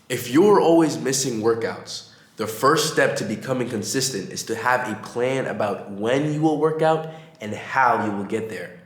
If you're always missing workouts, the first step to becoming consistent is to have a plan about when you will work out and how you will get there.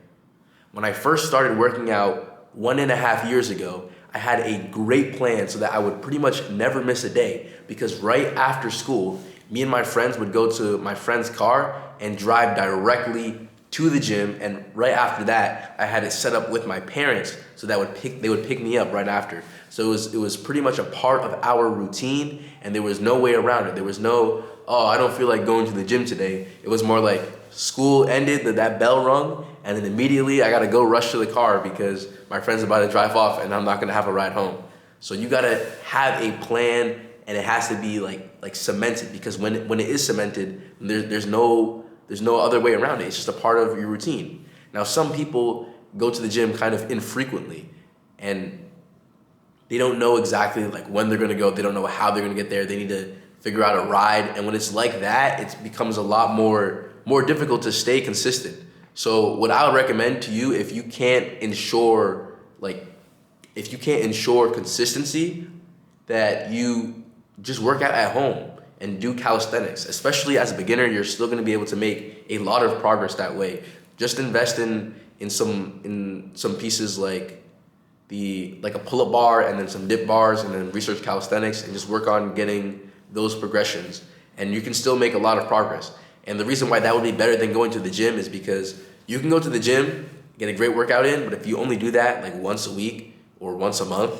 When I first started working out 1.5 years ago, I had a great plan so that I would pretty much never miss a day, because right after school, me and my friends would go to my friend's car and drive directly to the gym, and right after that, I had it set up with my parents so that they would pick me up right after. So it was pretty much a part of our routine, and there was no way around it. There was no, oh, I don't feel like going to the gym today. It was more like school ended, that bell rung, and then immediately I gotta go rush to the car because my friend's about to drive off and I'm not gonna have a ride home. So you gotta have a plan, and it has to be like cemented, because when it is cemented, there's no other way around it. It's just a part of your routine. Now, some people go to the gym kind of infrequently, and they don't know exactly like when they're gonna go. They don't know how they're gonna get there. They need to figure out a ride. And when it's like that, it becomes a lot more difficult to stay consistent. So what I would recommend to you, if you can't ensure consistency, that you just work out at home and do calisthenics. Especially as a beginner, you're still going to be able to make a lot of progress that way. Just invest in some pieces like a pull-up bar, and then some dip bars, and then research calisthenics, and just work on getting those progressions, and you can still make a lot of progress. And the reason why that would be better than going to the gym is because you can go to the gym, get a great workout in, but if you only do that like once a week or once a month,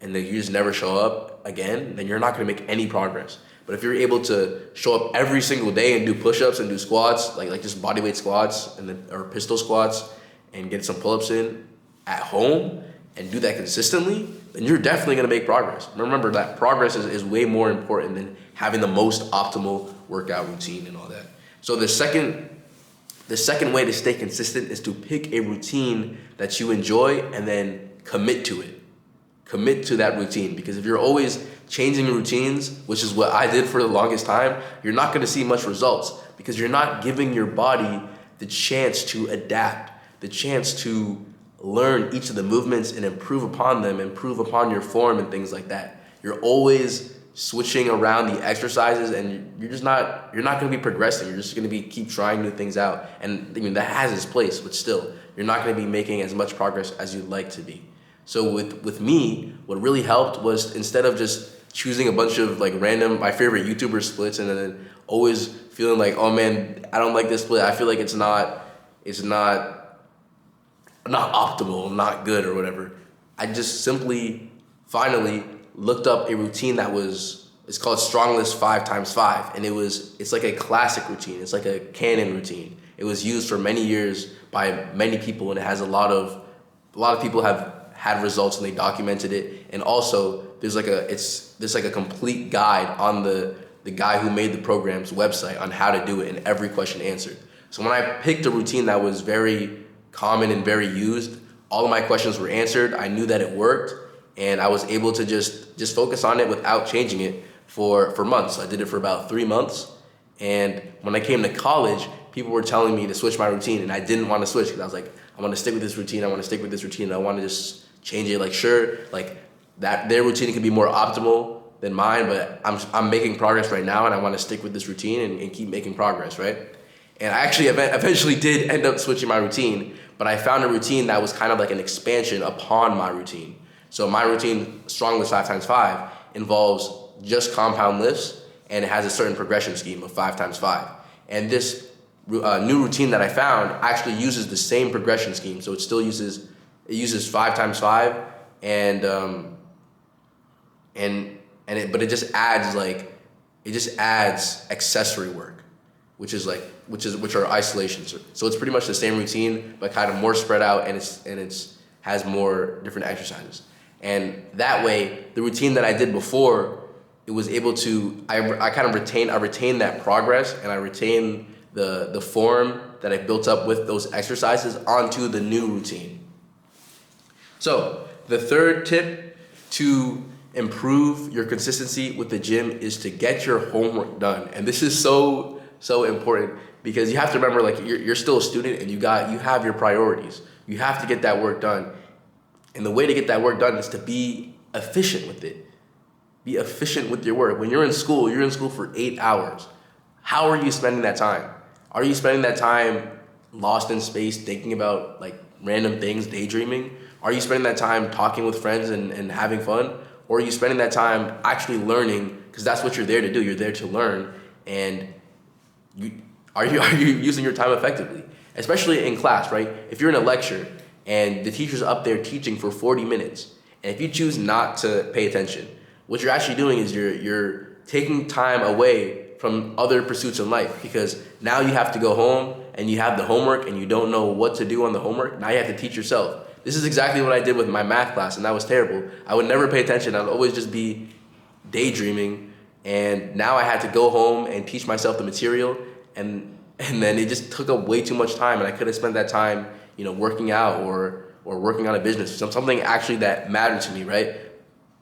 and then you just never show up again, then you're not going to make any progress. But if you're able to show up every single day and do push-ups and do squats, like just bodyweight squats or pistol squats, and get some pull-ups in at home and do that consistently, then you're definitely going to make progress. Remember that progress is way more important than having the most optimal workout routine and all that. So the second way to stay consistent is to pick a routine that you enjoy and then commit to it. Commit to that routine, because if you're always changing routines, which is what I did for the longest time, you're not going to see much results, because you're not giving your body the chance to adapt, the chance to learn each of the movements and improve upon them, improve upon your form and things like that. You're always switching around the exercises, and you're not going to be progressing. You're just going to keep trying new things out. And I mean, that has its place, but still, you're not going to be making as much progress as you'd like to be. So with me, what really helped was, instead of just choosing a bunch of like random, my favorite YouTuber splits, and then always feeling like, oh man, I don't like this split. I feel like it's not optimal, not good or whatever. I just simply finally looked up a routine it's called Strongless 5x5, and it's like a classic routine. It's like a canon routine. It was used for many years by many people, and it has a lot of people have had results, and they documented it. And also there's like a complete guide on the guy who made the program's website on how to do it, and every question answered. So when I picked a routine that was very common and very used, all of my questions were answered. I knew that it worked, and I was able to just focus on it without changing it for months. I did it for about 3 months, and when I came to college, people were telling me to switch my routine, and I didn't want to switch, because I was like, I want to stick with this routine. I want to stick with this routine. I want to just change it. Like, sure, like that their routine could be more optimal than mine, but I'm making progress right now, and I want to stick with this routine and keep making progress, right? And I actually eventually did end up switching my routine, but I found a routine that was kind of like an expansion upon my routine. So my routine, Strongless 5x5, involves just compound lifts, and it has a certain progression scheme of 5x5. And this new routine that I found actually uses the same progression scheme. So it uses 5x5, but it just adds accessory work, which are isolations. So it's pretty much the same routine, but kind of more spread out, and it's has more different exercises. And that way, the routine that I did before, it was able to, I retained that progress, and I retained the form that I built up with those exercises onto the new routine. So the third tip to improve your consistency with the gym is to get your homework done. And this is so important, because you have to remember, like, you're still a student, and you have your priorities. You have to get that work done. And the way to get that work done is to be efficient with it. Be efficient with your work. When you're in school for 8 hours. How are you spending that time? Are you spending that time lost in space, thinking about like random things, daydreaming? Are you spending that time talking with friends and having fun? Or are you spending that time actually learning? Because that's what you're there to do. You're there to learn. And you are you using your time effectively? Especially in class, right? If you're in a lecture and the teacher's up there teaching for 40 minutes, and if you choose not to pay attention, what you're actually doing is you're taking time away from other pursuits in life, because now you have to go home and you have the homework and you don't know what to do on the homework. Now you have to teach yourself. This is exactly what I did with my math class, and that was terrible. I would never pay attention. I would always just be daydreaming, and now I had to go home and teach myself the material, and then it just took up way too much time, and I could have spent that time, working out or working on a business, something actually that mattered to me, right?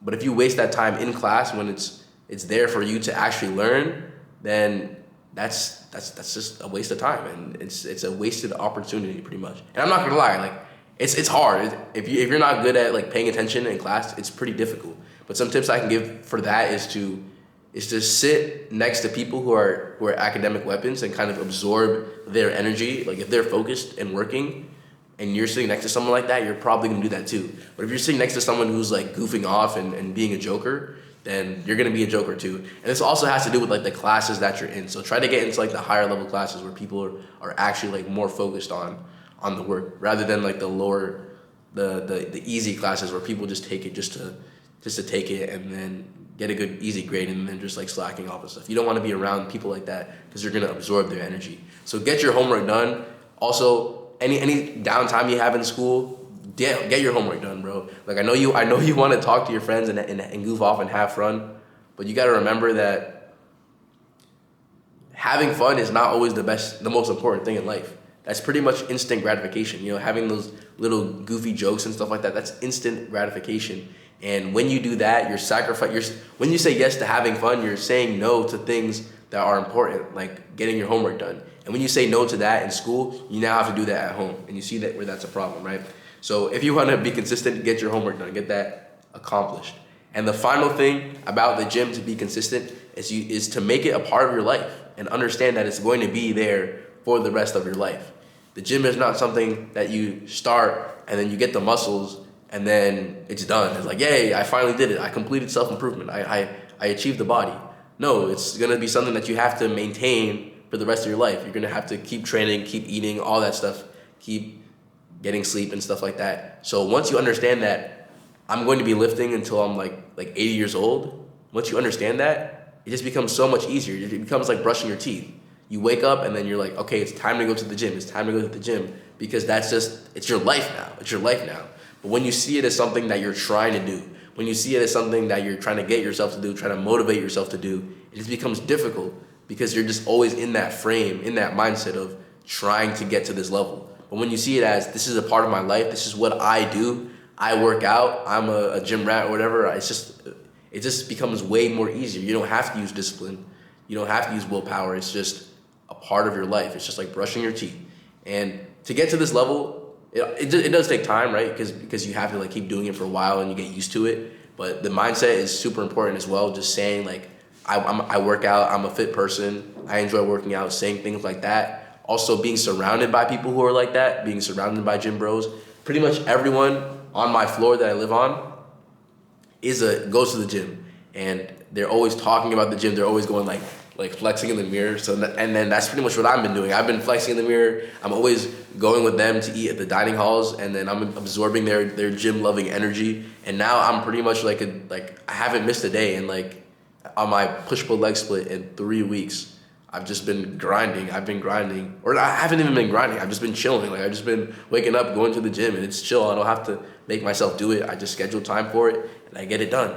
But if you waste that time in class when it's there for you to actually learn, then that's just a waste of time, and it's a wasted opportunity pretty much. And I'm not gonna lie, like it's hard. If you're not good at like paying attention in class, it's pretty difficult. But some tips I can give for that is to sit next to people who are academic weapons and kind of absorb their energy. Like if they're focused and working, and you're sitting next to someone like that, you're probably gonna do that too. But if you're sitting next to someone who's like goofing off and being a joker, then you're gonna be a joker too. And this also has to do with like the classes that you're in. So try to get into like the higher level classes where people are actually like more focused on the work, rather than like the lower, the easy classes where people just take it just to take it and then get a good easy grade and then just like slacking off and stuff. You don't want to be around people like that because you're gonna absorb their energy. So get your homework done. Also, any downtime you have in school, get your homework done, bro. Like I know you want to talk to your friends and goof off and have fun, but you got to remember that having fun is not always the most important thing in life. That's pretty much instant gratification. Having those little goofy jokes and stuff like that, that's instant gratification. And when you do that, when you say yes to having fun, you're saying no to things that are important, like getting your homework done. And when you say no to that in school, you now have to do that at home. And you see that where that's a problem, right? So if you want to be consistent, get your homework done, get that accomplished. And the final thing about the gym to be consistent is to make it a part of your life and understand that it's going to be there for the rest of your life. The gym is not something that you start and then you get the muscles and then it's done. It's like, yay, I finally did it. I completed self-improvement. I achieved the body. No, it's going to be something that you have to maintain for the rest of your life. You're going to have to keep training, keep eating, all that stuff, keep getting sleep and stuff like that. So once you understand that I'm going to be lifting until I'm like 80 years old, once you understand that, it just becomes so much easier. It becomes like brushing your teeth. You wake up and then you're like, okay, it's time to go to the gym. It's time to go to the gym, because it's your life now. It's your life now. But when you see it as something that you're trying to do, when you see it as something that you're trying to get yourself to do, trying to motivate yourself to do, it just becomes difficult, because you're just always in that frame, in that mindset of trying to get to this level. But when you see it as, this is a part of my life, this is what I do, I work out, I'm a gym rat or whatever, it just becomes way more easier. You don't have to use discipline. You don't have to use willpower. It's just a part of your life. It's just like brushing your teeth. And to get to this level, it does take time, right? Because you have to like keep doing it for a while and you get used to it. But the mindset is super important as well. Just saying like, I work out, I'm a fit person, I enjoy working out, saying things like that. Also being surrounded by people who are like that, being surrounded by gym bros. Pretty much everyone on my floor that I live on goes to the gym, and they're always talking about the gym. They're always going like flexing in the mirror. And then that's pretty much what I've been doing. I've been flexing in the mirror. I'm always going with them to eat at the dining halls, and then I'm absorbing their gym loving energy. And now I'm pretty much like I haven't missed a day, and like on my push-pull leg split in 3 weeks, I've just been grinding. Or I haven't even been grinding. I've just been chilling. Like I've just been waking up, going to the gym, and it's chill. I don't have to make myself do it. I just schedule time for it, and I get it done.